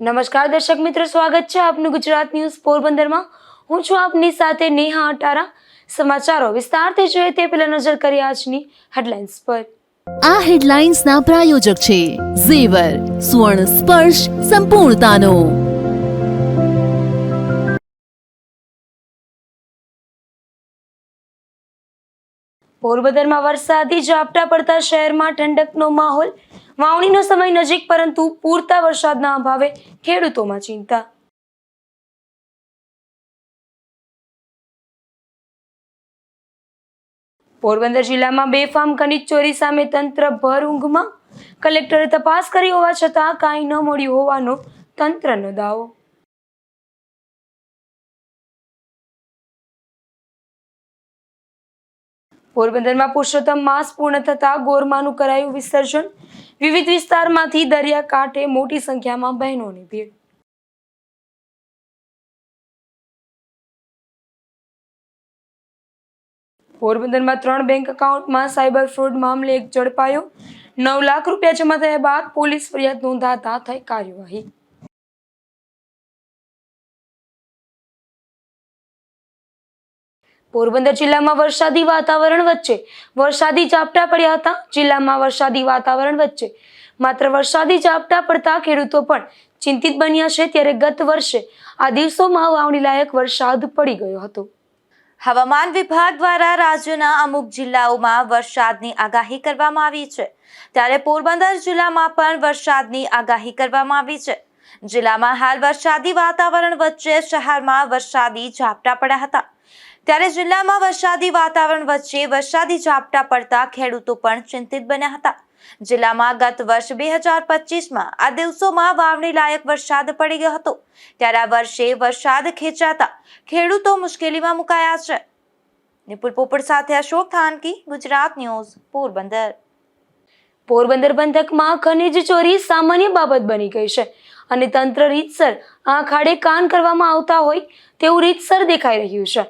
નમસ્કાર દર્શક મિત્રો, સ્વાગત છે આપનું ગુજરાત ન્યૂઝ પોરબંદરમાં। હું છું આપની સાથે નેહા અટારા। સમાચારો વિસ્તારથી જોઈએ તે પહેલા નજર કરીએ આજની હેડલાઇન્સ પર। આ હેડલાઇન્સના પ્રાયોજક છે ઝેવર, સુવર્ણ સ્પર્શ સંપૂર્ણતાનો। પોરબંદરમાં વરસાદી ઝાપટા પડતા શહેરમાં ઠંડકનો માહોલ। વાવણીનો સમય નજીક, પરંતુ પૂરતા વરસાદના અભાવે ખેડૂતોમાં ચિંતા। પોરબંદર જિલ્લામાં બેફામ ખનીજ ચોરી સામે તંત્ર ભર ઊંઘમાં। કલેક્ટરે તપાસ કરી હોવા છતાં કાંઈ ન મળ્યું હોવાનો તંત્રનો દાવો। પોરબંદરમાં પુરુષોત્તમ માસ પૂર્ણ થતા ગોરમાનું કરાયું વિસર્જન। વિવિધ વિસ્તારમાંથી દરિયાકાંઠે મોટી સંખ્યામાં બહેનોની ભીડ। પોરબંદરમાં 3 બેંક એકાઉન્ટમાં સાયબર ફ્રોડ મામલે એક ઝડપાયો। 9 લાખ રૂપિયા જમા થયા બાદ પોલીસ ફરિયાદ નોંધાતા થઈ કાર્યવાહી। પોરબંદર જિલ્લામાં વરસાદી વાતાવરણ વચ્ચે વરસાદી ઝાપટા પડ્યા હતા। જિલ્લામાં વરસાદી વાતાવરણ વચ્ચે માત્ર વરસાદી ઝાપટા પડતા ખેડૂતો પણ ચિંતિત બન્યા છે। ત્યારે ગત વર્ષે આ દિવસોમાં વાવણી લાયક વરસાદ પડી ગયો હતો। હવામાન વિભાગ દ્વારા રાજ્યના અમુક જિલ્લાઓમાં વરસાદની આગાહી કરવામાં આવી છે, ત્યારે પોરબંદર જિલ્લામાં પણ વરસાદની આગાહી કરવામાં આવી છે। જિલ્લામાં હાલ વરસાદી વાતાવરણ વચ્ચે શહેરમાં વરસાદી ઝાપટા પડ્યા હતા, ત્યારે જિલ્લામાં વરસાદી વાતાવરણ વચ્ચે વરસાદી ઝાપટા પડતા ખેડૂતો પણ ચિંતિત બન્યા હતા। જિલ્લામાં ગત વર્ષ 2025માં આ દિવસોમાં વાવણી લાયક વરસાદ પડી ગયો હતો, ત્યારે આ વર્ષે વરસાદ ખેંચાતા ખેડૂતો મુશ્કેલીમાં મુકાયા છે। નિપુલ પોપટ સાથે અશોક થાનકી, ગુજરાત ન્યૂઝ, પોરબંદર। પોરબંદર પંથકમાં ખનીજ ચોરી સામાન્ય બાબત બની ગઈ છે અને તંત્ર રીતસર આંખ આડે કાન કરવામાં આવતા હોય તેવું રીતસર દેખાઈ રહ્યું છે।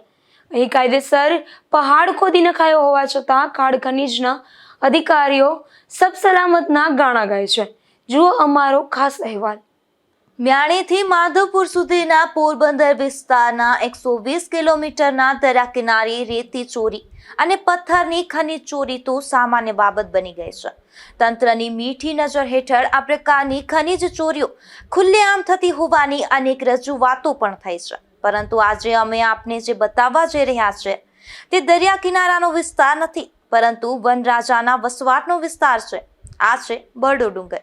અહીં કાયદેસર પહાડ ખોદી નખાયો હોવા છતાં ખાણ ખનીજના અધિકારીઓ સબ સલામતના ગાણા ગાય છે। જુઓ અમારો ખાસ અહેવાલ। મ્યાણીથી માધવપુર સુધીના પોરબંદર વિસ્તારના 120 કિલોમીટરના દરિયા કિનારે રેતી ચોરી અને પથ્થરની ખનીજ ચોરી તો સામાન્ય બાબત બની ગઈ છે। તંત્રની મીઠી નજર હેઠળ આ પ્રકારની ખનીજ ચોરીઓ ખુલ્લેઆમ થતી હોવાની અનેક રજૂઆતો પણ થઈ છે, પરંતુ આજે અમે આપને જે બતાવવા જઈ રહ્યા છે તે દરિયા કિનારાનો વિસ્તાર નથી, પરંતુ વનરાજાના વસવાટનો વિસ્તાર છે। આ છે બરડો ડુંગર।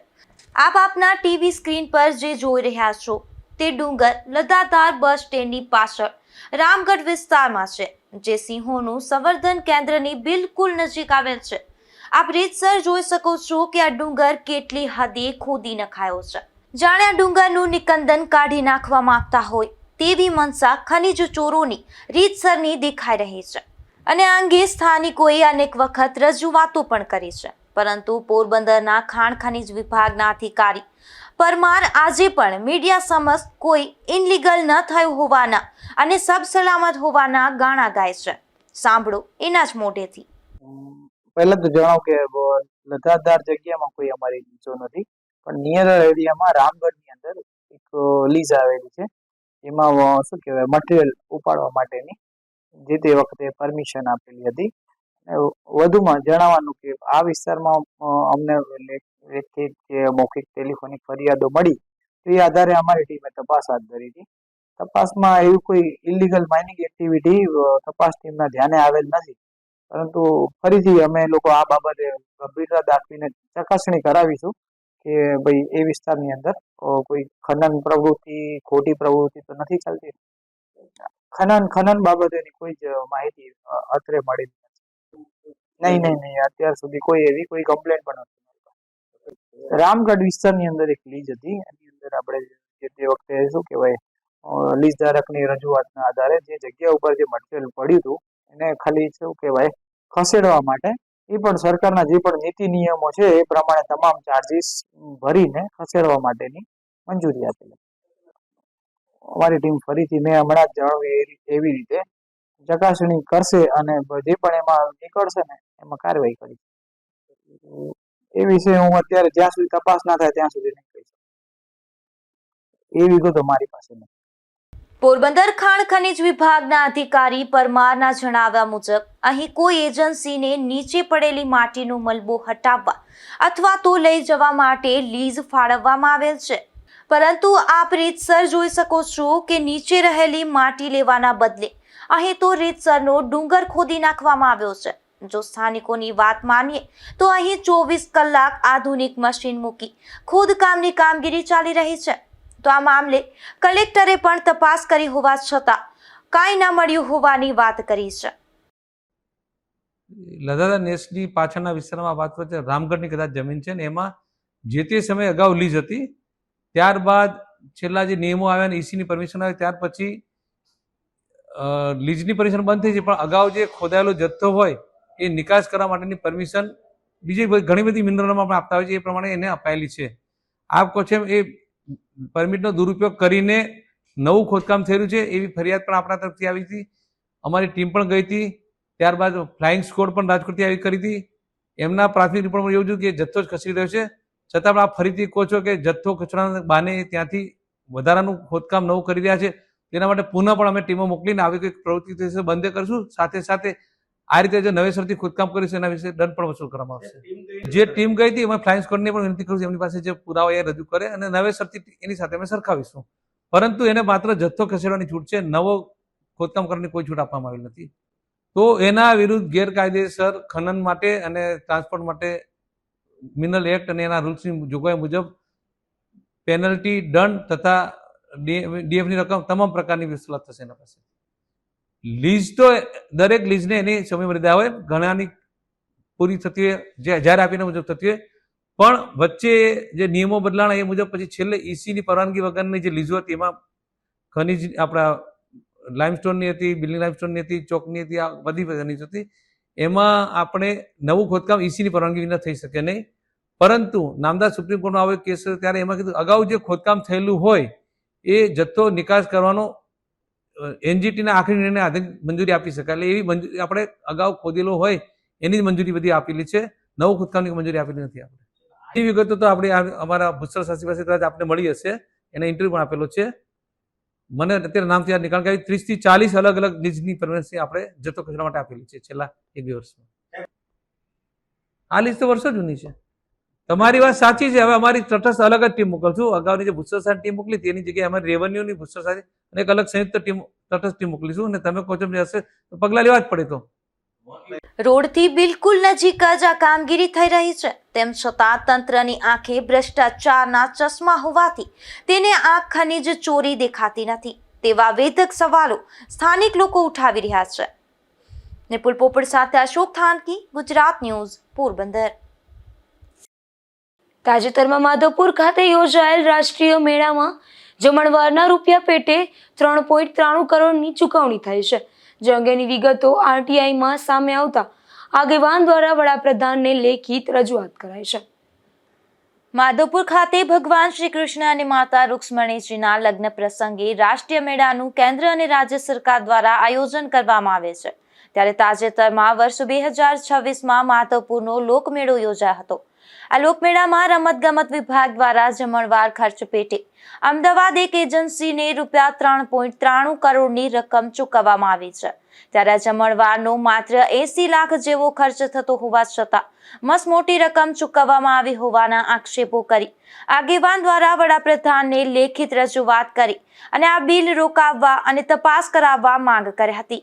આપ આપના ટીવી સ્ક્રીન પર જે જોઈ રહ્યા છો તે ડુંગર લદાતાર બસ સ્ટેન્ડની પાછળ રામગઢ વિસ્તારમાં છે, જે સિંહોનું સંવર્ધન કેન્દ્રની બિલકુલ નજીક આવેલ છે। આપ રીતસર જોઈ શકો છો કે આ ડુંગર કેટલી હદે ખોદી નખાયો છે, જાણે આ ડુંગરનું નિકંદન કાઢી નાખવા માંગતા હોય તેવી મનસા ખનીજ ચોરોની રીતસરની દેખાઈ રહી છે અને આ અંગે સ્થાનિકોએ અનેક વખત રજૂઆતો પણ કરી છે, પરંતુ પોરબંદરના ખાણ ખનીજ વિભાગના અધિકારી પરમાર આજે પણ મીડિયા સમક્ષ કોઈ ઇનલીગલ ન થયું હોવાના અને સબ સલામત હોવાના ગાણા ગાય છે। સાંભળો એના જ મોઢેથી। પહેલા તો જણાવ કે લધાદાર જગ્યામાં કોઈ અમારી લીઝો નથી, પણ નિયર એરિયામાં રામગઢની અંદર એક લીઝ આવેલી છે। એમાં શું કહેવાય, મટીરિયલ ઉપાડવા માટેની જે તે વખતે પરમિશન આપેલી હતી। વધુમાં જણાવવાનું કે આ વિસ્તારમાં અમને લેખિત કે મૌખિક ટેલિફોનિક ફરિયાદો મળી, તો એ આધારે અમારી ટીમે તપાસ હાથ ધરી હતી। તપાસમાં એવી કોઈ ઇલીગલ માઇનિંગ એક્ટિવિટી તપાસ ટીમના ધ્યાને આવેલ નથી, પરંતુ ફરીથી અમે લોકો આ બાબતે ગંભીરતા દાખવીને ચકાસણી કરાવીશું કે ભાઈ એ વિસ્તારની અંદર કોઈ ખનન પ્રવૃત્તિ, ખોટી પ્રવૃત્તિ તો નથી ચાલતી। ખનન બાબતેની કોઈ જ માહિતી અત્રે મળી નથી। નહીં, અત્યાર સુધી કોઈ એવી કોઈ કમ્પ્લેન્ટ પણ નથી। રામગઢ વિસ્તારની અંદર એક લીઝ હતી, એની અંદર આપણે જે તે વખતે શું કહેવાય, લીઝ ધારકની રજૂઆતના આધારે જે જગ્યા ઉપર જે મટીરિયલ પડ્યું હતું એને ખાલી શું કહેવાય ખસેડવા માટે, એ પણ સરકારના જે પણ નીતિ નિયમો છે એ પ્રમાણે તમામ ચાર્જીસ ભરીને ખસેડવા માટેની મંજૂરી આપેલી। અમારી ટીમ ફરીથી મેં હમણાં જ જણાવી એવી રીતે ચકાસણી કરશે અને જે પણ એમાં નીકળશે ને એમાં કાર્યવાહી કરી। એ વિશે હું અત્યારે જ્યાં સુધી તપાસ ના થાય ત્યાં સુધી નહીં કહી શકું। એ વિગતો મારી પાસે નથી. પોરબંદર ખાણ ખનીજ વિભાગના અધિકારી પરમારના જણાવ્યા મુજબ અહીં કોઈ એજન્સીને નીચે પડેલી માટીનો મલબો હટાવવા અથવા તો લઈ જવા માટે લીઝ ફાળવવામાં આવેલ છે, પરંતુ આપ રીતસર જોઈ શકો છો કે નીચે રહેલી માટી લેવાના બદલે અહીં તો રીતસરનો ડુંગર ખોદી નાખવામાં આવ્યો છે. જો સ્થાનિકોની વાત માનીએ તો અહીં 24 કલાક આધુનિક મશીન મૂકી ખોદકામની કામગીરી ચાલી રહી છે. તો આ મામલે કલેક્ટરે પણ તપાસ કરી હોવા છતાં કાંઈ ન મળ્યું હોવાની વાત કરી છે. લધાદા નેસની પાછળના વિસ્તારમાં વાત કરીએ તો રામગઢની કદાચ જમીન છે ને એમાં જે તે સમયે અગાઉ લીઝ હતી, ત્યારબાદ છેલ્લા જે નિયમો આવ્યા ને ઈસીની પરમિશન આવી ત્યાર પછી લીઝની પરમિશન બંધ થઈ છે, પણ અગાઉ જે ખોદાયેલો જથ્થો હોય એ નિકાસ કરવા માટેની પરમિશન બીજી ઘણી બધી મિનરલોમાં પણ આપતા હોય છે, એ પ્રમાણે એને અપાયેલી છે. આપ કહો છો એ પરમિટનો દુરુપયોગ કરીને નવું ખોદકામ થયેલું છે એવી ફરિયાદ પણ આપણા તરફથી આવી હતી. અમારી ટીમ પણ ગઈ હતી, ત્યારબાદ ફ્લાઇંગ સ્કોડ પણ રાજકોટથી આવી કરી હતી. એમના પ્રાથમિક રિપોર્ટમાં એવું છે કે જથ્થો જ ખસી રહ્યો છે, છતાં પણ આપ ફરીથી કહો છો કે જથ્થો ખસવાના બહાને ત્યાંથી વધારાનું ખોદકામ નવું કરી રહ્યા છે. તેના માટે પુનઃ પણ અમે ટીમો મોકલીને આવી કંઈક પ્રવૃત્તિ થશે બંધ કરશું. સાથે સાથે આ રીતે જો નવેસરથી ખોદકામ કરીશું એના વિશે દંડ પણ વસૂલ કરવામાં આવશે. જે ટીમ ગઈ હતી એમાં ફ્લાઇંગ સ્કોડને પણ વિનંતી કરું છું એમની પાસે જે પુરાવા એ રજૂ કરે અને નવેસરથી એની સાથે અમે સરખાવીશું, પરંતુ એને માત્ર જથ્થો ખસેડવાની છૂટ છે, નવો ખોદકામ કરવાની કોઈ છૂટ આપવામાં આવેલ નથી. તો એના વિરુદ્ધ ગેરકાયદેસર ખનન માટે અને ટ્રાન્સપોર્ટ માટે મિનરલ એક્ટ અને એના રૂલ્સની જોગવાઈ મુજબ પેનલ્ટી, દંડ તથા ડીએફની રકમ તમામ પ્રકારની વસૂલાત થશે એના પાસે. લીઝ તો દરેક લીઝને એની સમયમર્યાદા હોય, ઘણાની પૂરી થતી હોય, જ્યારે આપીને મુજબ થતી હોય, પણ વચ્ચે જે નિયમો બદલાણા એ મુજબ પછી છેલ્લે ઈસીની પરવાનગી વગરની જે લીઝો હતી એમાં ખનીજ આપણા લાઇમસ્ટોનની હતી, બિલ્ડિંગ લાઇમસ્ટોનની હતી, ચોકની હતી, આ બધી ખનીજ હતી. એમાં આપણે નવું ખોદકામ ઈસીની પરવાનગી વિના થઈ શકે નહીં, પરંતુ નામદાર સુપ્રીમ કોર્ટનો આવો કેસ ત્યારે એમાં કીધું અગાઉ જે ખોદકામ થયેલું હોય એ જથ્થો નિકાસ કરવાનો એનજીટીના આખરી નિર્ણય આધીન મંજૂરી આપી શકાય. એટલે એવી મંજૂરી આપણે અગાઉ ખોદેલો હોય એની જ મંજૂરી બધી આપેલી છે, નવું ખોદકામની મંજૂરી આપેલી નથી. આપણે એ વિગતો તો આપણે અમારા ભૂસ્તર શાસ્ત્રી પાસે કદાચ આપને મળી હશે, એને ઇન્ટરવ્યુ પણ આપેલો છે. મને અત્યારે નામથી યાદ નહીં, કારણ કે 30 થી 40 અલગ અલગ લીઝની પરમિશન આપણે જથ્થો ખસેડવા માટે આપેલી છે છેલ્લા 1-2 વર્ષમાં. આ લીઝ તો વર્ષો જૂની છે. તમારી વાત સાચી છે. હવે અમારી તટસ્થ અલગ જ ટીમ મોકલશું. અગાઉની જે ભૂસ્તર શાસ્ત્રી ટીમ મોકલી તેની જગ્યાએ અમારી રેવન્યુની ભૂસ્તર શાસ્ત્રી અને એક અલગ સંયુક્ત ટીમ તટસ્થ ટીમ મોકલીશું, અને તમે કહો છો હશે તો પગલાં લેવા જ પડે. તો રોડથી બિલકુલ નજીક જ આ કામગીરી થઈ રહી છે, તેમ છતાં તંત્રની આંખે ભ્રષ્ટાચારના ચશ્મા હોવાથી તેને આ ખનીજ ચોરી દેખાતી નથી તેવા વેધક સવાલો સ્થાનિક લોકો ઉઠાવી રહ્યા છે. નિપુલ પોપટ સાથે અશોક થાનકી, ગુજરાત ન્યૂઝ, પોરબંદર. તાજેતરમાં માધવપુર ખાતે યોજાયેલ રાષ્ટ્રીય મેળામાં જમણવારના રૂપિયા પેટે 3.93 કરોડની ચૂકવણી થઈ છે, જે અંગેની વિગતો આરટીઆઈમાં સામે આવતા આગેવાન દ્વારા વડાપ્રધાનને લેખિત રજૂઆત કરાઈ છે. માધવપુર ખાતે ભગવાન શ્રી કૃષ્ણ અને માતા રૂક્ષ્મણીજીના લગ્ન પ્રસંગે રાષ્ટ્રીય મેળાનું કેન્દ્ર અને રાજ્ય સરકાર દ્વારા આયોજન કરવામાં આવે છે. ત્યારે તાજેતરમાં વર્ષ 2026માં માધવપુરનો લોકમેળો યોજાયો હતો. આ લોકમેળામાં રમતગમત વિભાગ દ્વારા જમણવાર ખર્ચ પેટે અમદાવાદ એક એજન્સીને રૂપિયા 3.93 કરોડની રકમ ચૂકવવામાં આવી છે. ત્યારે જમણવારનો માત્ર 80 લાખ જેવો ખર્ચ થતો હોવા છતાં મસમોટી રકમ ચૂકવવામાં આવી હોવાના આક્ષેપો કરી આગેવાન દ્વારા વડાપ્રધાનને લેખિત રજૂઆત કરી અને આ બિલ રોકાવવા અને તપાસ કરાવવા માંગ કરી હતી.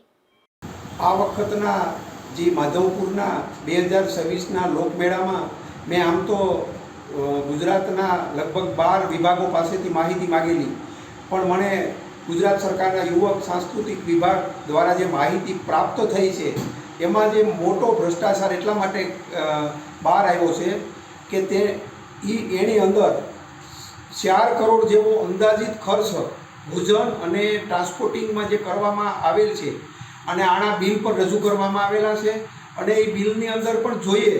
આ વખતના જે માધવપુરના 2026ના લોકમેળામાં મેં આમ તો ગુજરાતના લગભગ 12 વિભાગો પાસેથી માહિતી માગેલી, પણ મને ગુજરાત સરકારના યુવક સાંસ્કૃતિક વિભાગ દ્વારા જે માહિતી પ્રાપ્ત થઈ છે એમાં જે મોટો ભ્રષ્ટાચાર એટલા માટે બહાર આવ્યો છે કે એની અંદર 4 કરોડ જેવો અંદાજિત ખર્ચ ભોજન અને ટ્રાન્સપોર્ટિંગમાં જે કરવામાં આવેલ છે અને આના બિલ પર રજૂ કરવામાં આવેલા છે. અને એ બિલની અંદર પણ જોઈએ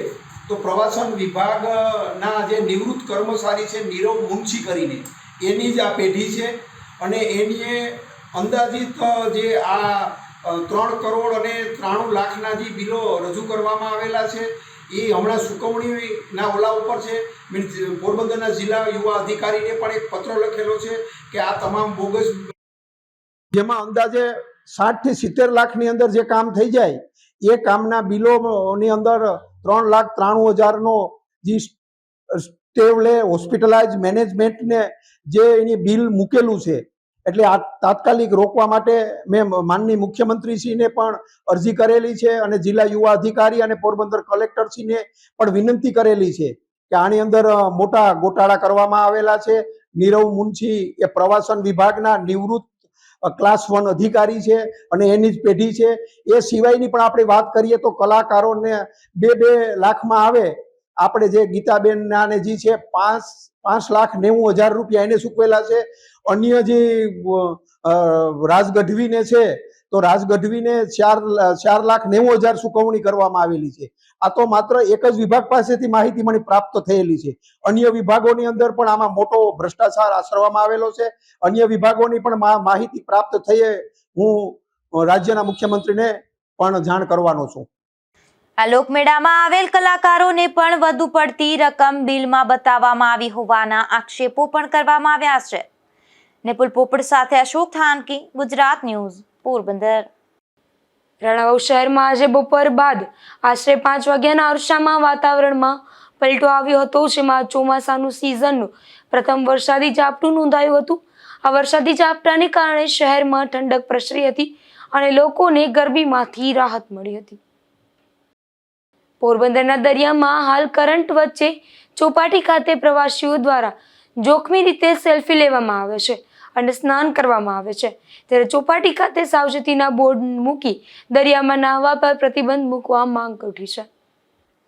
તો પ્રવાસન વિભાગના જે નિવૃત્ત કર્મચારી છે નીરવ મુનશી કરીને એની જ આ પેઢી છે, અને એની અંદાજિત જે આ 3 કરોડ અને 93 લાખના જે બિલો રજૂ કરવામાં આવેલા છે એ હમણાં ચૂકવણીના ઓલા ઉપર છે. મીન્સ પોરબંદરના જિલ્લા યુવા અધિકારીને પણ એક પત્ર લખેલો છે કે આ તમામ બોગસ, જેમાં અંદાજે 60 થી 70 લાખની અંદર જે કામ થઈ જાય એ કામના બિલોની અંદર 3,93,000નો જે સ્ટેવલે હોસ્પિટલાઇઝ મેનેજમેન્ટને જે એની બિલ મૂકેલું છે. એટલે આ તાત્કાલિક રોકવા માટે મેં માનનીય મુખ્યમંત્રીશ્રીને પણ અરજી કરેલી છે અને જિલ્લા યુવા અધિકારી અને પોરબંદર કલેક્ટરશ્રીને પણ વિનંતી કરેલી છે કે આની અંદર મોટા ગોટાળા કરવામાં આવેલા છે. નીરવ મુનશી એ પ્રવાસન વિભાગના નિવૃત્ત ક્લાસ 1 અધિકારી છે અને એની જ પેઢી છે. એ સિવાયની પણ આપણે વાત કરીએ તો કલાકારોને 2 લાખમાં આવે. આપણે જે ગીતાબેન નાને જે છે 5,90,000 રૂપિયા એને ચૂકવેલા છે. અન્ય જે રાજ ગઢવીને છે તો રાજ ગઢવીને 4,90,000 ચૂકવણી કરવામાં આવેલી છે. આ તો માત્ર એક જ વિભાગ પાસેથી માહિતી મને પ્રાપ્ત થયેલી છે. અન્ય વિભાગોની અંદર પણ આમાં મોટો ભ્રષ્ટાચાર આચરવામાં આવેલો છે. અન્ય વિભાગોની પણ માહિતી પ્રાપ્ત થયે હું રાજ્યના મુખ્યમંત્રીને પણ જાણ કરવાનો છું. આ લોકમેળામાં આવેલ કલાકારોને પણ વધુ પડતી રકમ બિલમાં બતાવવામાં આવી હોવાના આક્ષેપો પણ કરવામાં આવ્યા છે. નિપુલ પોપટ સાથે અશોક થાનકી, ગુજરાત ન્યૂઝ, પોરબંદર. રણાવાવ શહેરમાં આજે બપોર બાદ આશરે 5 વાગ્યાના અરસામાં વાતાવરણમાં પલટો આવ્યો હતો, જેમાં ચોમાસાનું સિઝનનું પ્રથમ વરસાદી ઝાપટું નોંધાયું હતું. આ વરસાદી ઝાપટાને કારણે શહેરમાં ઠંડક પ્રસરી હતી અને લોકોને ગરમીમાંથી રાહત મળી હતી. પોરબંદરના દરિયામાં હાલ કરંટ વચ્ચે ચોપાટી ખાતે પ્રવાસીઓ દ્વારા જોખમી રીતે સેલ્ફી લેવામાં આવે છે અને સ્નાન કરવામાં આવે છે. ત્યારે ચોપાટી ખાતે સાવચેતીના બોર્ડ મૂકી દરિયામાં નાહવા પર પ્રતિબંધ મૂકવા માંગ ઉઠી છે.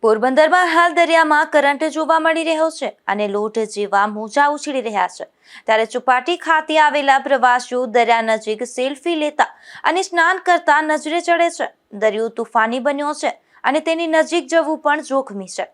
પોરબંદરમાં હાલ દરિયામાં કરંટ જોવા મળી રહ્યો છે અને લોટ જેવા મોજા ઉછળી રહ્યા છે. ત્યારે ચોપાટી ખાતે આવેલા પ્રવાસીઓ દરિયા નજીક સેલ્ફી લેતા અને સ્નાન કરતા નજરે ચડે છે. દરિયો તુફાની બન્યો છે અને તેની નજીક જવું પણ જોખમી છે.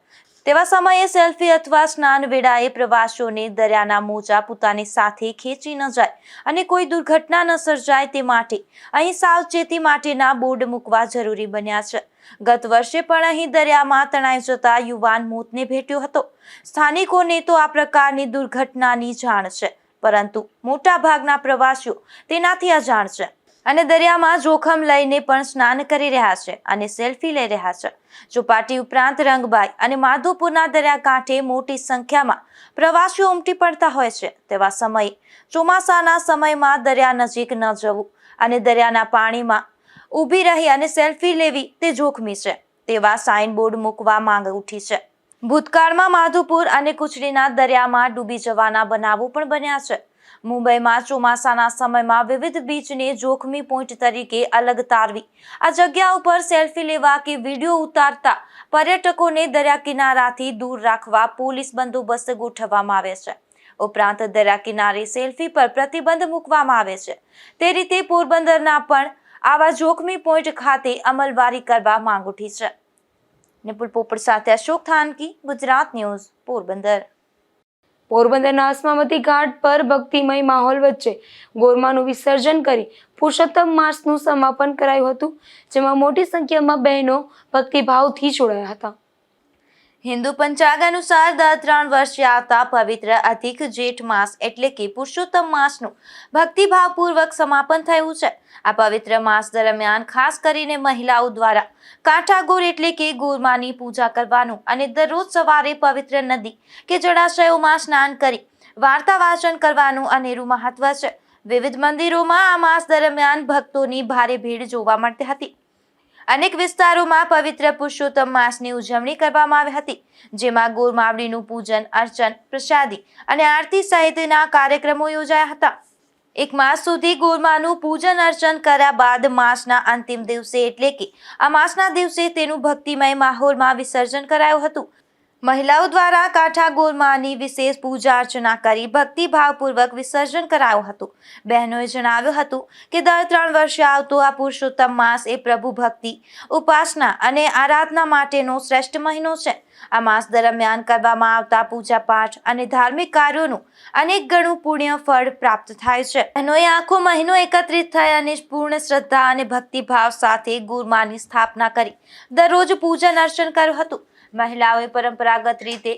તેવા સમયે સેલ્ફી અથવા સ્નાન વેળાએ પ્રવાસીઓને દરિયાના મોજા પોતાની સાથે ખેંચી ન જાય અને કોઈ દુર્ઘટના ન સર્જાય તે માટે અહીં સાવચેતી માટેના બોર્ડ મૂકવા જરૂરી બન્યા છે. ગત વર્ષે પણ અહીં દરિયામાં તણાઈ જતા યુવાન મોતને ભેટ્યો હતો. સ્થાનિકોને તો આ પ્રકારની દુર્ઘટનાની જાણ છે, પરંતુ મોટા ભાગના પ્રવાસીઓ તેનાથી અજાણ છે અને દરિયામાં જોખમ લઈને પણ સ્નાન કરી રહ્યા છે અને સેલ્ફી લઈ રહ્યા છે. ચોપાટી ઉપરાંત રંગબાઈ અને માધવપુરના દરિયાકાંઠે મોટી સંખ્યામાં પ્રવાસીઓ ઉમટી પડતા હોય છે. તેવા સમયે ચોમાસાના સમયમાં દરિયા નજીક ન જવું અને દરિયાના પાણીમાં ઊભી રહી અને સેલ્ફી લેવી તે જોખમી છે તેવા સાઇનબોર્ડ મૂકવા માંગ ઉઠી છે. ભૂતકાળમાં માધવપુર અને કુચડીના દરિયામાં ડૂબી જવાના બનાવો પણ બન્યા છે. મુંબઈમાં ચોમાસાના સમયમાં વિવિધ બીચને જોખમી પોઈન્ટ તરીકે અલગ તારવી આ જગ્યા ઉપર સેલ્ફી લેવા કે વિડીયો ઉતારતા પર્યટકોને દરિયા કિનારાથી દૂર રાખવા પોલીસ બંદોબસ્ત ગોઠવવામાં આવે છે. ઉપરાંત દરિયા કિનારે સેલ્ફી પર પ્રતિબંધ મૂકવામાં આવે છે. તે રીતે પોરબંદરના પણ આવા જોખમી પોઈન્ટ ખાતે અમલવારી કરવા માંગ ઉઠી છે. નિપુલ પોપટ સાથે અશોક થાનકી, ગુજરાત ન્યૂઝ, પોરબંદર. પોરબંદરના અસ્માવતી ઘાટ પર ભક્તિમય માહોલ વચ્ચે ગોરમાનું વિસર્જન કરી પુરુષોત્તમ માસનું સમાપન કરાયું હતું, જેમાં મોટી સંખ્યામાં બહેનો ભક્તિભાવથી જોડાયા હતા. હિન્દુ પંચાંગ અનુસાર દર 3 વર્ષે આવતા પવિત્ર અધિક જેઠ માસ એટલે કે પુરુષોત્તમ માસનું ભક્તિભાવપૂર્વક સમાપન થયું છે. આ પવિત્ર માસ દરમિયાન ખાસ કરીને મહિલાઓ દ્વારા કાંઠાગોર એટલે કે ગોરમાની પૂજા કરવાનું અને દરરોજ સવારે પવિત્ર નદી કે જળાશયોમાં સ્નાન કરી વાર્તા વાંચન કરવાનું અનેરું મહત્વ છે. વિવિધ મંદિરોમાં આ માસ દરમિયાન ભક્તોની ભારે ભીડ જોવા મળતી હતી. અનેક વિસ્તારોમાં પવિત્ર પુરુષોત્તમ માસની ઉજવણી કરવામાં આવી હતી, જેમાં ગોરમાવડીનું પૂજન અર્ચન, પ્રસાદી અને આરતી સહિતના કાર્યક્રમો યોજાયા હતા. 1 માસ સુધી ગોરમાનું પૂજન અર્ચન કર્યા બાદ માસના અંતિમ દિવસે એટલે કે આ માસના દિવસે તેનું ભક્તિમય માહોલમાં વિસર્જન કરાયું હતું. મહિલાઓ દ્વારા કાંઠા ગોરમાની વિશેષ પૂજા અર્ચના કરી ભક્તિભાવપૂર્વક વિસર્જન કરાયું હતું. બહેનોએ જણાવ્યું હતું કે દર 3 વર્ષે આવતો આ પુરુષોત્તમ માસ એ પ્રભુ ભક્તિ, ઉપાસના અને આરાધના માટેનો શ્રેષ્ઠ મહિનો છે. આ માસ દરમિયાન કરવામાં આવતા પૂજા પાઠ અને ધાર્મિક કાર્યોનું અનેક ગણું પુણ્ય ફળ પ્રાપ્ત થાય છે. બહેનોએ આખો મહિનો એકત્રિત થઈ અને પૂર્ણ શ્રદ્ધા અને ભક્તિભાવ સાથે ગોરમાની સ્થાપના કરી દરરોજ પૂજન અર્ચન કર્યું હતું. મહિલાઓએ પરંપરાગત રીતે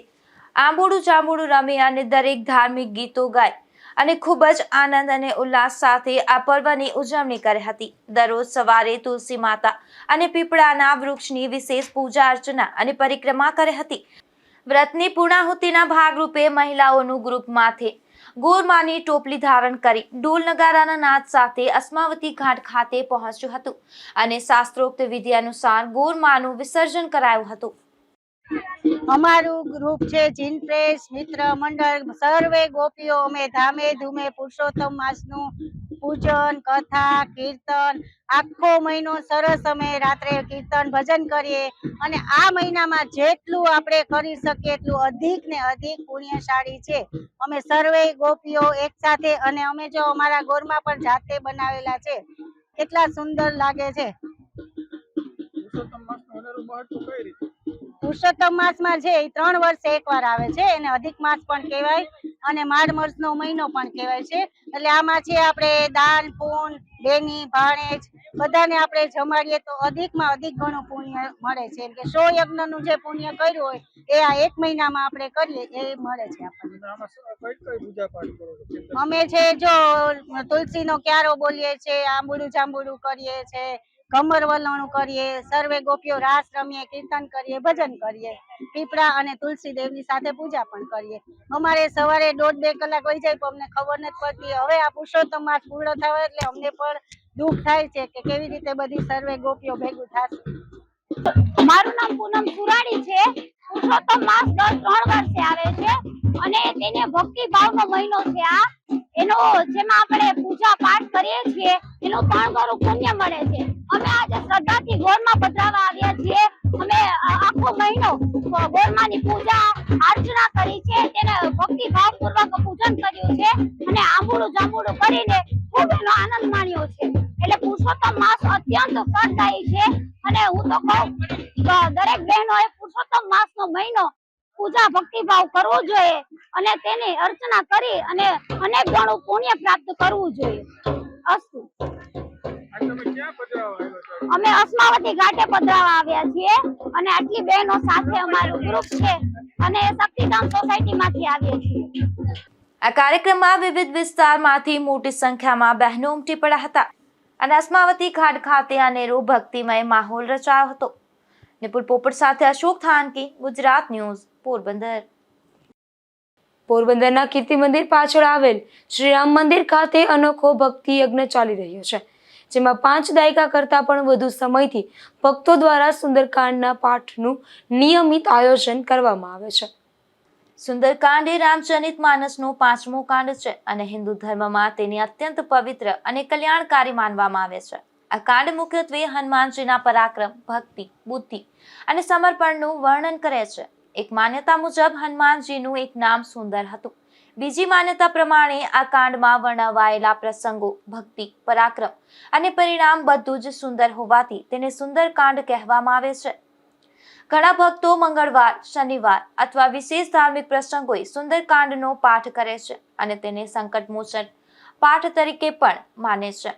આંબોડું જાંબુડું રમી અને દરેક ધાર્મિક ગીતો ગાય અને ખૂબ જ આનંદ અને ઉલ્લાસ સાથે આ પર્વની ઉજવણી કરી હતી. દરરોજ સવારે તુલસી માતા અને પીપળાના વૃક્ષની વિશેષ પૂજા અર્ચના અને પરિક્રમા કરી હતી. વ્રતની પૂર્ણાહુતિના ભાગરૂપે મહિલાઓનું ગ્રુપ માથે ગોરમાની ટોપલી ધારણ કરી ઢોલ નગારાના નાદ સાથે અસ્માવતી ઘાટ ખાતે પહોંચ્યું હતું અને શાસ્ત્રોક્ત વિધિ અનુસાર ગોરમાનું વિસર્જન કરાયું હતું. અમારું ગ્રુપ છે જીનપ્રેસ મિત્ર મંડળ. સર્વે ગોપીઓ અમે ધામે ધૂમે પુરુષોત્તમ માસનું પૂજન, કથા, કીર્તન આખો મહિનો સરસ અમે રાત્રે કીર્તન ભજન કરીએ અને આ મહિનામાં જેટલું આપણે કરી શકીએ એટલું અધિક ને અધિક પુણ્યશાળી છે. અમે સર્વે ગોપીઓ એક સાથે અને અમે જો અમારા ગોરમાં પણ જાતે બનાવેલા છે. કેટલા સુંદર લાગે છે. પુરુષોત્તમ માસમાં છે એ 3 વર્ષે એકવાર આવે છે. એને અધિક માસ પણ કહેવાય અને માઘ માસનો મહિનો પણ કહેવાય છે. એટલે આમાં છે આપણે દાન પુણ્ય બેની ભાણેજ બધાને આપણે જમાડીએ તો અધિકમાં અધિક ઘણું પુણ્ય મળે છે. એટલે 100 યજ્ઞનું જે પુણ્ય કર્યું હોય એ આ 1 મહિનામાં આપણે કરીએ એ મળે છે આપણને. અમે છે જો તુલસીનો ક્યારો બોલીએ છીએ, આંબુડું જાંબુડું કરીએ છીએ, કમર વલણું કરીએ, સર્વે ગોપીઓ રાસ રમીએ, કીર્તન કરીએ, ભજન કરીએ, પીપળા અને તુલસી દેવની સાથે પૂજા પણ કરીએ. અમારે સવારે 1.5-2 કલાક વહી જાય પણ અમને ખબર નથી પડતી. હવે આ પુરુષોત્તમ માસ પૂર્ણ થયો એટલે અમને પણ દુઃખ થાય છે કે કેવી રીતે બધી સર્વે ગોપીઓ ભેગું થશે. મારું નામ પૂનમ સુરાણી છે. પુરુષોત્તમ માસ દર 3 વર્ષે આવે છે અને તેને ભક્તિ ભાવનો મહિનો છે. આ એનો જેમાં આપણે પૂજા પાઠ કરીએ છીએ એનું 3 ગણું પુણ્ય મળે છે. અમે આજે શ્રદ્ધાથી ગોરમાં પધરાવા આવ્યા છીએ. અમે આખો મહિનો ગોરમાની પૂજા અર્ચના કરી છે, તેને ભક્તિ ભાવપૂર્વક પૂજન કર્યું છે અને આંબુડું જાંબુડું કરીને ખૂબ એનો આનંદ માણ્યો છે. એટલે પુરુષોત્તમ માસ અત્યંત ફળદાયી છે અને હું તો કહું તો દરેક બહેનોએ પુરુષોત્તમ માસનો મહિનો પૂજા ભક્તિ ભાવ કરવો જોઈએ અને તેની અર્ચના કરી અને અનેક ગણું પુણ્ય પ્રાપ્ત કરવું જોઈએ. અસ્તુ. અમે અસ્માવતી ઘાટે પધરાવા આવ્યા છીએ અને આટલી બહેનો સાથે અમારું ગ્રુપ છે અને શક્તિધામ સોસાયટીમાંથી આવીએ છીએ. આ કાર્યક્રમમાં વિવિધ વિસ્તારમાંથી મોટી સંખ્યામાં બહેનો ઉમટી પડ્યા હતા અને અસ્માવતી ઘાટ ખાતે અનેરો ભક્તિમય માહોલ રચાયો હતો. નિપુલ પોપટ સાથે અશોક થાનકી, ગુજરાત ન્યૂઝ, પોરબંદર. પોરબંદરના કીર્તિ મંદિર પાછળ આવેલ શ્રી રામ મંદિર ખાતે અનોખો ભક્તિ યજ્ઞ ચાલી રહ્યો છે, જેમાં 5 દાયકા કરતાં પણ વધુ સમયથી ભક્તો દ્વારા સુંદરકાંડના પાઠનું નિયમિત આયોજન કરવામાં આવે છે. સુંદરકાંડ એ રામચરિત માનસનો 5મો કાંડ છે અને હિન્દુ ધર્મમાં તેની અત્યંત પવિત્ર અને કલ્યાણકારી માનવામાં આવે છે. આ કાંડ મુખ્યત્વે હનુમાનજીના પરાક્રમ, ભક્તિ, બુદ્ધિ અને સમર્પણનું વર્ણન કરે છે. એક માન્યતા મુજબ હનુમાનજીનું એક નામ સુંદર હતું. બીજી માન્યતા પ્રમાણે આ કાંડમાં વર્ણવાયેલા પ્રસંગો, ભક્તિ, પરાક્રમ અને પરિણામ બધું જ સુંદર હોવાથી તેને સુંદરકાંડ કહેવામાં આવે છે. ઘણા ભક્તો મંગળવાર, શનિવાર અથવા વિશેષ ધાર્મિક પ્રસંગોએ સુંદરકાંડનો પાઠ કરે છે અને તેને સંકટમોચન પાઠ તરીકે પણ માને છે.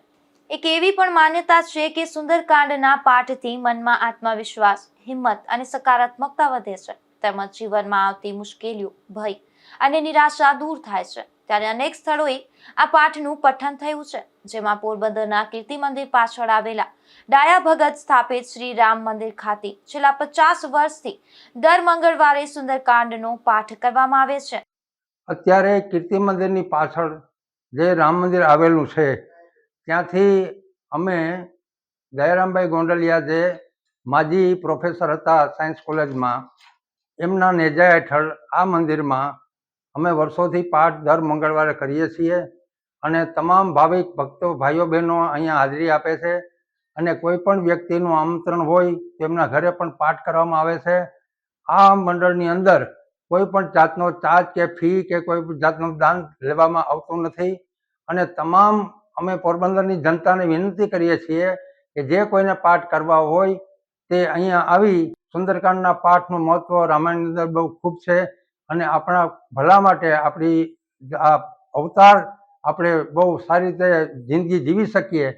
એક એવી પણ માન્યતા છે કે સુંદરકાંડના પાઠથી મનમાં આત્મવિશ્વાસ, હિંમત અને સકારાત્મકતા વધે છે તેમજ જીવનમાં આવતી મુશ્કેલીઓ, ભય અને નિરાશા દૂર થાય છે. ત્યારે અનેક સ્થળોએ આ પાઠનું પઠન થયું છે, જેમાં પોરબંદરના કીર્તિ મંદિર પાછળ આવેલા ડાયા ભગત સ્થાપિત શ્રી રામ મંદિર ખાતે છેલ્લા 50 વર્ષથી દર મંગળવારે સુંદરકાંડનો પાઠ કરવામાં આવે છે. અત્યારે કીર્તિ મંદિરની પાછળ જે રામ મંદિર આવેલું છે ત્યાંથી અમે દયારામભાઈ ગોંડલિયા જે માજી પ્રોફેસર હતા સાયન્સ કોલેજમાં, એમના નેજા હેઠળ આ મંદિરમાં અમે વર્ષોથી પાઠ દર મંગળવારે કરીએ છીએ અને તમામ ભાવિક ભક્તો, ભાઈઓ બહેનો અહીંયા હાજરી આપે છે અને કોઈ પણ વ્યક્તિનું આમંત્રણ હોય તો એમના ઘરે પણ પાઠ કરવામાં આવે છે. આ મંડળની અંદર કોઈ પણ જાતનો ચાર્જ કે ફી કે કોઈ પણ જાતનું દાન લેવામાં આવતું નથી અને તમામ અમે પોરબંદરની જનતાને વિનંતી કરીએ છીએ કે જે કોઈને પાઠ કરવા હોય તે અહીંયા આવી સુંદરકાંડના પાઠનું મહત્વ રામાયણની અંદર બહુ ખૂબ છે અને આપણા ભલા માટે આપણી આ અવતાર આપણે બહુ સારી રીતે જિંદગી જીવી શકીએ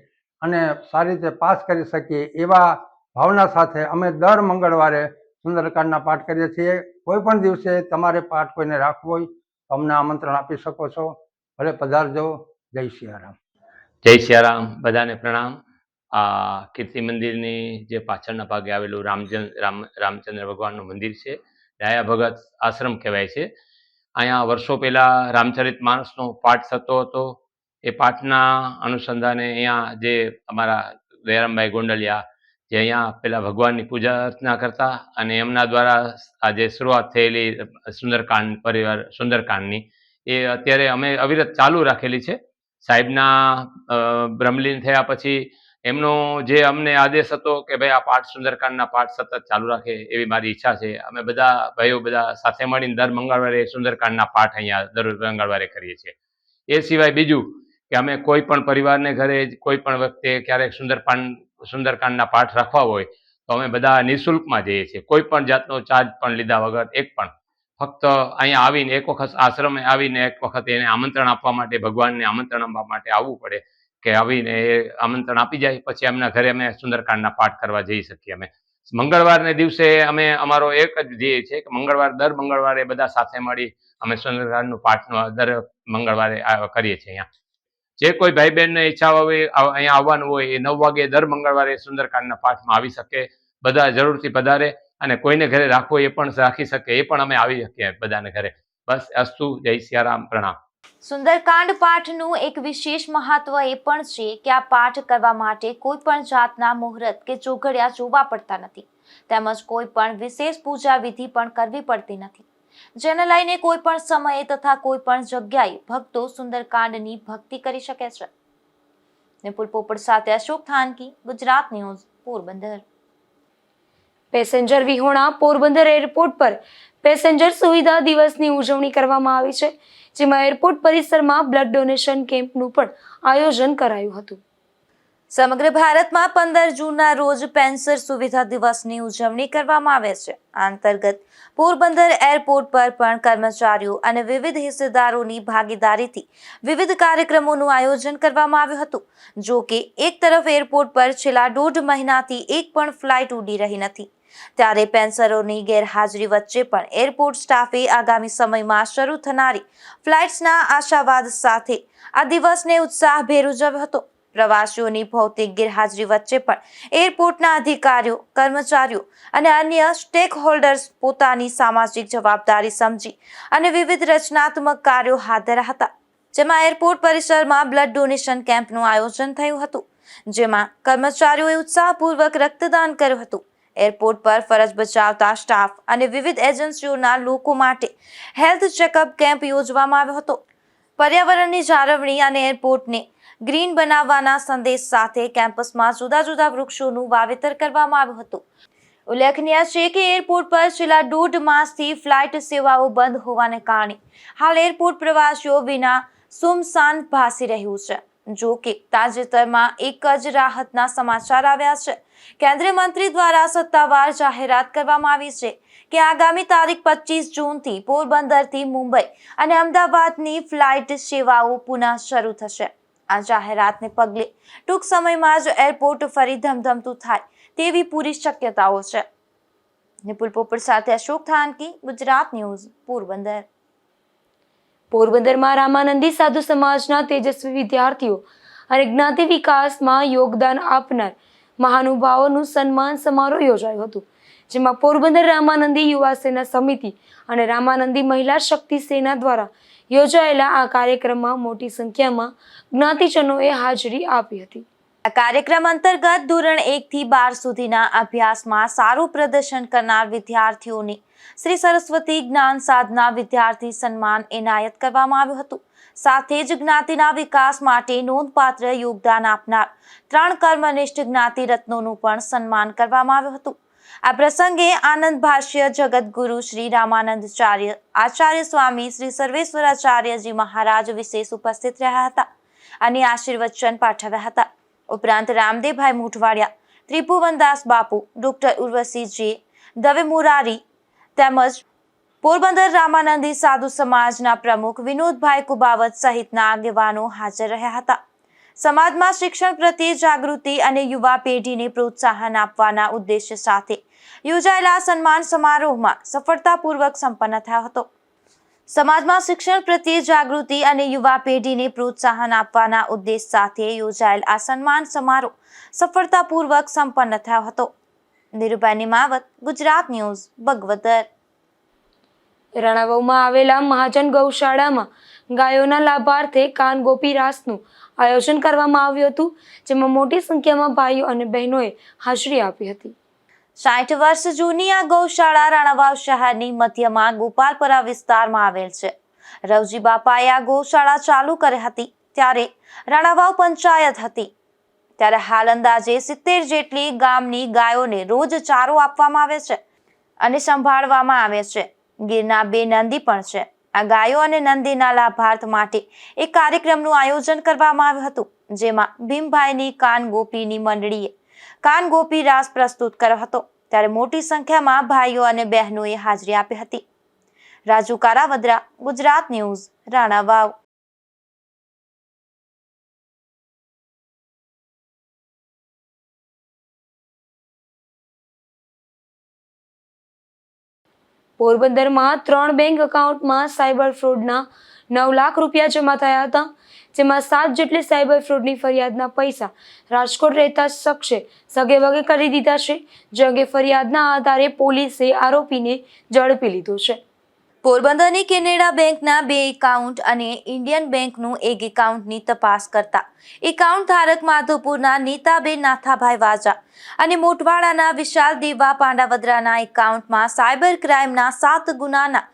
અને સારી રીતે પાસ કરી શકીએ એવા ભાવના સાથે અમે દર મંગળવારે સુંદરકાંડના પાઠ કરીએ છીએ. કોઈ પણ દિવસે તમારે પાઠ કોઈને રાખવો હોય તો અમને આમંત્રણ આપી શકો છો. ભલે પધારજો. જય સિયારામ. જય સિયારામ. બધાને પ્રણામ. આ કીર્તિ મંદિરની જે પાછળના ભાગે આવેલું રામચંદ્ર ભગવાનનું મંદિર છે. ડાયા ભગત આશ્રમ કહેવાય છે. અહીંયા વર્ષો પહેલા રામચરિત માનસનો પાઠ થતો હતો. એ પાઠના અનુસંધાને અહીંયા જે અમારા દયારામભાઈ ગોંડલિયા જે અહીંયા પેલા ભગવાનની પૂજા અર્ચના કરતા અને એમના દ્વારા આ જે શરૂઆત થયેલી સુંદરકાંડની એ અત્યારે અમે અવિરત ચાલુ રાખેલી છે. સાહેબના બ્રહ્મલીન થયા પછી એમનો જે અમને આદેશ હતો કે ભાઈ આ પાઠ સુંદરકાંડના પાઠ સતત ચાલુ રાખે એવી મારી ઈચ્છા છે. અમે બધા ભાઈઓ બધા સાથે મળીને દર મંગળવારે સુંદરકાંડના પાઠ અહીંયા દર મંગળવારે કરીએ છીએ. એ સિવાય બીજું કે અમે કોઈ પણ પરિવારને ઘરે કોઈ પણ વખતે ક્યારેક સુંદરકાંડના પાઠ રાખવા હોય તો અમે બધા નિઃશુલ્કમાં જઈએ છીએ. કોઈ પણ જાતનો ચાર્જ પણ લીધા વગર એક પણ ફક્ત અહીંયા આવીને એક વખત આશ્રમે આવીને એક વખત એને આમંત્રણ આપવા માટે ભગવાનને આમંત્રણ આપવા માટે આવવું પડે કે આવીને એ આમંત્રણ આપી જાય પછી એમના ઘરે અમે સુંદરકાંડના પાઠ કરવા જઈ શકીએ. અમે મંગળવારને દિવસે અમે અમારો એક જ ધ્યેય છે કે દર મંગળવારે બધા સાથે મળી અમે સુંદરકાંડનું પાઠનું દર મંગળવારે કરીએ છીએ. અહીંયા જે કોઈ ભાઈ બહેનને ઈચ્છા હોય અહીંયા આવવાનું હોય એ 9 વાગે દર મંગળવારે સુંદરકાંડના પાઠમાં આવી શકે. બધા જરૂરથી પધારે અને કોઈને ઘરે રાખવો એ પણ રાખી શકે. એ પણ અમે આવી શકીએ બધાને ઘરે. બસ અસ્તુ. જય સિયારામ. પ્રણામ. સુંદરકાંડ પાઠનું એક વિશેષ મહત્વ એ પણ છે કે આ પાઠ કરવા માટે કોઈ પણ જાતના મુહૂર્ત કે ચોઘડિયા જોવા પડતા નથી તેમજ કોઈ પણ વિશેષ પૂજા વિધિ પણ કરવી પડતી નથી, જેને લઈને કોઈ પણ સમયે તથા કોઈ પણ જગ્યાએ ભક્તો સુંદરકાંડની ભક્તિ કરી શકે છે. નિપુલ પોપટ સાથે અશોક થાનકી, ગુજરાત ન્યૂઝ, પોરબંદર. પેસેન્જર વિહોણા પોરબંદર એરપોર્ટ પર પેસેન્જર સુવિધા દિવસની ઉજવણી કરવામાં આવી છે, જેમાં એરપોર્ટ પરિસરમાં બ્લડ ડોનેશન કેમ્પનું પણ આયોજન કરાયું હતું. સમગ્ર ભારતમાં 15 જૂનના રોજ પેસેન્જર સુવિધા દિવસની ઉજવણી કરવામાં આવે છે. આ અંતર્ગત પોરબંદર એરપોર્ટ પર પણ કર્મચારીઓ અને વિવિધ હિસ્સેદારોની ભાગીદારીથી વિવિધ કાર્યક્રમોનું આયોજન કરવામાં આવ્યું હતું. જો કે એક તરફ એરપોર્ટ પર છેલ્લા 1.5 મહિનાથી એક પણ ફ્લાઇટ ઉડી રહી નથી, ત્યારે પેસેન્જરોની ગેરહાજરી વચ્ચે પણ એરપોર્ટ સ્ટાફે આગામી સમયમાં શરૂ થનારી ફ્લાઇટ્સના આશાવાદ સાથે આ દિવસને ઉત્સાહભેર ઉજવ્યો હતો. પ્રવાસીઓની ભૌતિક ગેરહાજરી વચ્ચે પણ એરપોર્ટના અધિકારીઓ, કર્મચારીઓ અને અન્ય સ્ટેક હોલ્ડર્સ પોતાની સામાજિક જવાબદારી સમજી અને વિવિધ રચનાત્મક કાર્યો હાથ ધર્યા હતા, જેમાં એરપોર્ટ પરિસરમાં બ્લડ ડોનેશન કેમ્પનું આયોજન થયું હતું, જેમાં કર્મચારીઓએ ઉત્સાહપૂર્વક રક્તદાન કર્યું હતું. એરપોર્ટ પર ફરજ બજાવતા સ્ટાફ અને વિવિધ એજન્સીઓના લોકો માટે હેલ્થ ચેકઅપ કેમ્પ યોજવામાં આવ્યો હતો. પર્યાવરણની જાળવણી અને એરપોર્ટને ગ્રીન બનાવવાના સંદેશ સાથે કેમ્પસમાં જુદા જુદા વૃક્ષોનું વાવેતર કરવામાં આવ્યું હતું. ઉલ્લેખનીય છે કે એરપોર્ટ પર છેલ્લા 1.5 માસથી ફ્લાઇટ સેવાઓ બંધ હોવાને કારણે હાલ એરપોર્ટ પ્રવાસીઓ વિના સુમસાન ભાસી રહ્યું છે. જો કે તાજેતરમાં એક જ રાહતના સમાચાર આવ્યા છે. કેન્દ્રીય મંત્રી દ્વારા સત્તાવાર જાહેરાત કરવામાં આવી છે કે આગામી તારીખ 25 જૂનથી પોરબંદરથી મુંબઈ અને અમદાવાદની ફ્લાઇટ સેવાઓ પુનઃ શરૂ થશે. આ જાહેરાતને પગલે ટૂંક સમયમાં જ એરપોર્ટ ફરી ધમધમતું થાય તેવી પૂરી શક્યતાઓ છે. નિપુલ પોપટ સાથે અશોક થાનકી, ગુજરાત ન્યૂઝ, પોરબંદર. પોરબંદરમાં રામાનંદી સાધુ સમાજના તેજસ્વી વિદ્યાર્થીઓ અને જ્ઞાતિ વિકાસમાં યોગદાન આપનાર મહાનુભાવોનું સન્માન સમારોહ યોજાયો હતો, જેમાં પોરબંદર રામાનંદી યુવા સેના સમિતિ અને રામાનંદી મહિલા શક્તિ સેના દ્વારા યોજાયેલા આ કાર્યક્રમમાં મોટી સંખ્યામાં જ્ઞાતિજનોએ હાજરી આપી હતી. આ કાર્યક્રમ અંતર્ગત ધોરણ 1 થી 12 સુધીના અભ્યાસમાં સારું પ્રદર્શન કરનાર વિદ્યાર્થીઓને શ્રી સરસ્વતી જ્ઞાન સાધના વિદ્યાર્થી સન્માન એનાયત કરવામાં આવ્યું હતું. સાથે જ જ્ઞાતિના વિકાસ માટે નોંધપાત્ર યોગદાન આપનાર 3 કર્મનિષ્ઠ જ્ઞાતિ રત્નોનું પણ સન્માન કરવામાં આવ્યું હતું. આ પ્રસંગે આનંદ ભાષ્ય જગતગુરુ શ્રી રામાનંદાચાર્ય આચાર્ય સ્વામી શ્રી સર્વેશ્વરાચાર્યજી મહારાજ વિશેષ ઉપસ્થિત રહ્યા હતા અને આશીર્વચન પાઠવ્યા હતા. ઉપરાંત રામદેવભાઈ મોઢવાડિયા, ત્રિભુવનદાસ બાપુ, ડોક્ટર ઉર્વશીજી દવે મુરારી તેમજ પોરબંદર રામાનંદી સાધુ સમાજના પ્રમુખ વિનોદભાઈ કુબાવત સહિતના આગેવાનો હાજર રહ્યા હતા. સમાજમાં શિક્ષણ પ્રત્યે જાગૃતિ અને યુવા પેઢીને પ્રોત્સાહન આપવાના ઉદ્દેશ્ય સાથે યોજાયેલા સન્માન સમારોહમાં સફળતાપૂર્વક સંપન્ન થયો હતો. સમાજમાં શિક્ષણ પ્રત્યે જાગૃતિ અને યુવા પેઢીને પ્રોત્સાહન આપવાના ઉદ્દેશ સાથે યોજાયેલ આ સન્માન સમારોહ સફળતાપૂર્વક સંપન્ન થયો હતો. નિરૂભાઈ નિમાવત, ગુજરાત ન્યૂઝ, બગવદર. રાણાવાવમાં આવેલા મહાજન ગૌશાળામાં ગાયોના લાભાર્થે કાનગોપી રાસનું આયોજન કરવામાં આવ્યું હતું, જેમાં મોટી સંખ્યામાં ભાઈઓ અને બહેનોએ હાજરી આપી હતી. 60 વર્ષ જૂની આ ગૌશાળા રાણાવાવ શહેરની મધ્યમાં ગોપાલપરા વિસ્તારમાં આવેલ છે. રવજી બાપાએ આ ગૌશાળા ચાલુ કરી હતી ત્યારે રાણાવાવ પંચાયત હતી. ત્યારે હાલ અંદાજે 70 જેટલી ગામની ગાયોને રોજ ચારો આપવામાં આવે છે અને સંભાળવામાં આવે છે. ગીરના 2 નંદી પણ છે. આ ગાયો અને નંદીના લાભાર્થ માટે એક કાર્યક્રમનું આયોજન કરવામાં આવ્યું હતું, જેમાં ભીમભાઈની કાનગોપીની મંડળીએ કાનગોપી રાસ પ્રસ્તુત કર્યો હતો. ત્યારે મોટી સંખ્યામાં ભાઈઓ અને બહેનોએ હાજરી આપી હતી. રાજુ કારાવદ્રા, ગુજરાત ન્યૂઝ, રાણાવાવ. પોરબંદરમાં 3 બેંક એકાઉન્ટમાં સાયબર ફ્રોડના 9 લાખ રૂપિયા જમા થયા હતા, જેમાં 7 જેટલી સાયબર ફ્રોડની ફરિયાદના પૈસા રાજકોટ રહેતા શખ્સે સગેવગે કરી દીધા છે. જે અંગે ફરિયાદના આધારે પોલીસે આરોપીને ઝડપી લીધો છે. પોરબંદરની કેનેડા બેંકના 2 એકાઉન્ટ અને ઇન્ડિયન બેંકનું 1 એકાઉન્ટની તપાસ કરતા એકાઉન્ટ ધારક માધવપુરના નીતાબેન નાથાભાઈ વાજા અને મોટવાડાના વિશાલ દેવા પાંડાવદરાના એકાઉન્ટમાં સાયબર ક્રાઇમના 7 ગુનાના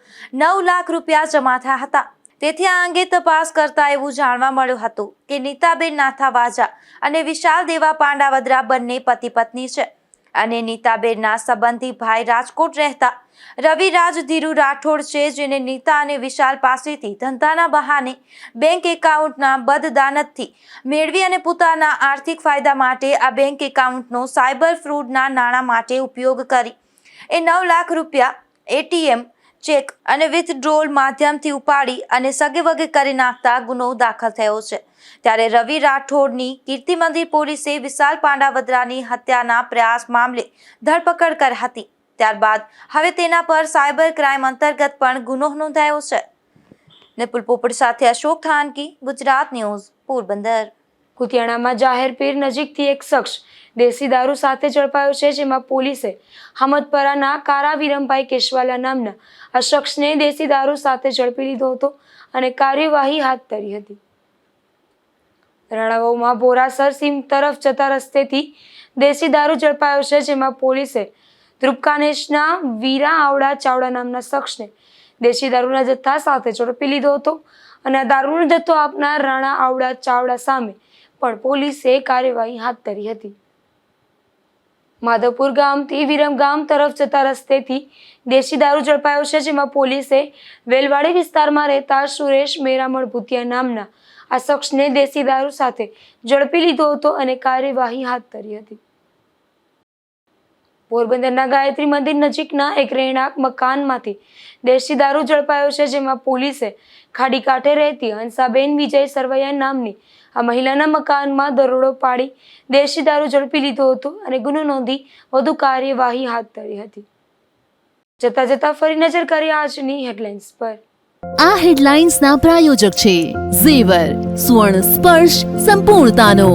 9 લાખ રૂપિયા જમા થયા હતા. તેથી આ અંગે તપાસ કરતા એવું જાણવા મળ્યું હતું કે નીતાબેન નાથા વાજા અને વિશાલ દેવા પાંડાવદરા બંને પતિ પત્ની છે અને નીતાબેનના સંબંધી ભાઈ રાજકોટ રહેતા રવિરાજ ધીરુ રાઠોડ છે, જેને નીતા અને વિશાલ પાસેથી ધંધાના બહાને બેંક એકાઉન્ટના બદદાનતથી મેળવી અને પોતાના આર્થિક ફાયદા માટે આ બેંક એકાઉન્ટનો સાયબર ફ્રોડના નાણાં માટે ઉપયોગ કરી 9 લાખ રૂપિયા એટીએમ, ચેક અને વિથડ્રોલ માધ્યમથી ઉપાડી અને સગેવગે કરી નાખતા ગુનો દાખલ થયો છે. ત્યારે રવિ રાઠોડની કીર્તિ મંદિર પોલીસે વિશાલ પાંડાવદરાની હત્યાના પ્રયાસ મામલે ધરપકડ કરી હતી. ત્યારબાદ હવે તેના પર સાયબર ક્રાઇમ અંતર્ગત પણ ગુનો નોંધાયો છે. નિપુલ પોપટ સાથે અશોક થાનકી, ગુજરાત ન્યૂઝ, પોરબંદર. કુતિયાણામાં જાહેર પીર નજીકથી એક શખ્સ દેશી દારૂ સાથે ઝડપાયો છે, જેમાં પોલીસે હમદપરાના કારા વિરમભાઈ કેશવાલા નામના આ શખ્સને દેશી દારૂ સાથે ઝડપી લીધો હતો અને કાર્યવાહી હાથ ધરી હતી. રાણાવાવમાં બોરાસર સીમ તરફ જતા રસ્તેથી દેશી દારૂ ઝડપાયો છે, જેમાં પોલીસે ધ્રુપકાનેશના વીરા આવડા ચાવડા નામના શખ્સને દેશી દારૂના જથ્થા સાથે ઝડપી લીધો હતો અને આ દારૂનો જથ્થો આપનાર રાણા આવડા ચાવડા સામે પણ પોલીસે કાર્યવાહી હાથ ધરી હતી. માધવપુર ગામથી વિરમગામ તરફ જતા રસ્તેથી દેશી દારૂ ઝડપાયો છે, જેમાં પોલીસે વેલવાડી વિસ્તારમાં રહેતા સુરેશ મેરામણ ભૂતિયા નામના આ શખ્સને દેશી દારૂ સાથે ઝડપી લીધો હતો અને કાર્યવાહી હાથ ધરી હતી. પોરબંદરના ગાયત્રી મંદિર નજીકના એક રહેણાંક મકાનમાંથી દેશી દારૂ ઝડપાયો છે, જેમાં પોલીસે ખાડી કાંઠે રહેતી હંસાબેન વિજય સરવૈયા નામની આ મહિલાના મકાનમાં દરોડો પાડી દેશી દારૂ ઝડપી લીધો હતો અને ગુનો નોંધી વધુ કાર્યવાહી હાથ ધરી હતી. જતા જતા ફરી નજર કરી આજની હેડલાઇન્સ પર. આ હેડલાઇન્સના પ્રાયોજક છે ઝેવર, સુવર્ણ સ્પર્શ સંપૂર્ણતાનો.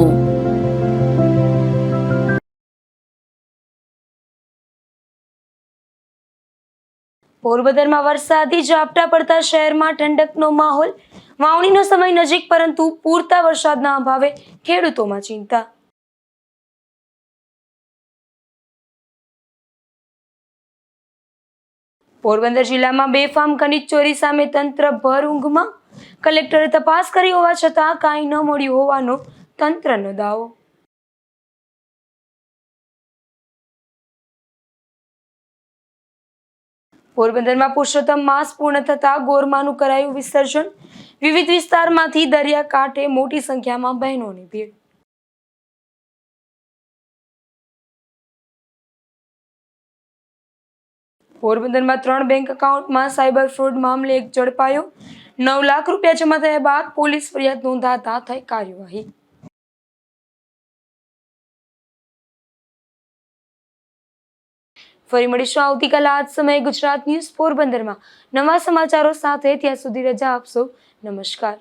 પોરબંદરમાં વરસાદી ઝાપટા પડતા શહેરમાં ઠંડકનો માહોલ. વાવણીનો સમય નજીક, પરંતુ પૂરતા વરસાદના અભાવે ખેડૂતોમાં ચિંતા. પોરબંદર જિલ્લામાં બેફામ ખનીજ ચોરી સામે તંત્ર ભર ઊંઘમાં. કલેક્ટરે તપાસ કરી હોવા છતાં કાંઈ ન મળ્યું હોવાનો તંત્રનો દાવો. પોરબંદરમાં પુરુષોત્તમ માસ પૂર્ણ થતા ગોરમાનું કરાયું વિસર્જન. વિવિધ વિસ્તારમાંથી દરિયાકાંઠે મોટી સંખ્યામાં બહેનોની ભીડ. પોરબંદરમાં 3 બેંક એકાઉન્ટમાં સાયબર ફ્રોડ મામલે એક ઝડપાયો. 9 લાખ રૂપિયા જમા થયા બાદ પોલીસ ફરિયાદ નોંધાતા થઈ કાર્યવાહી. ફરી મળીશું આવતીકાલે આ જ સમયે ગુજરાત ન્યૂઝ પોરબંદરમાં નવા સમાચારો સાથે. ત્યાં સુધી રજા આપશો. નમસ્કાર.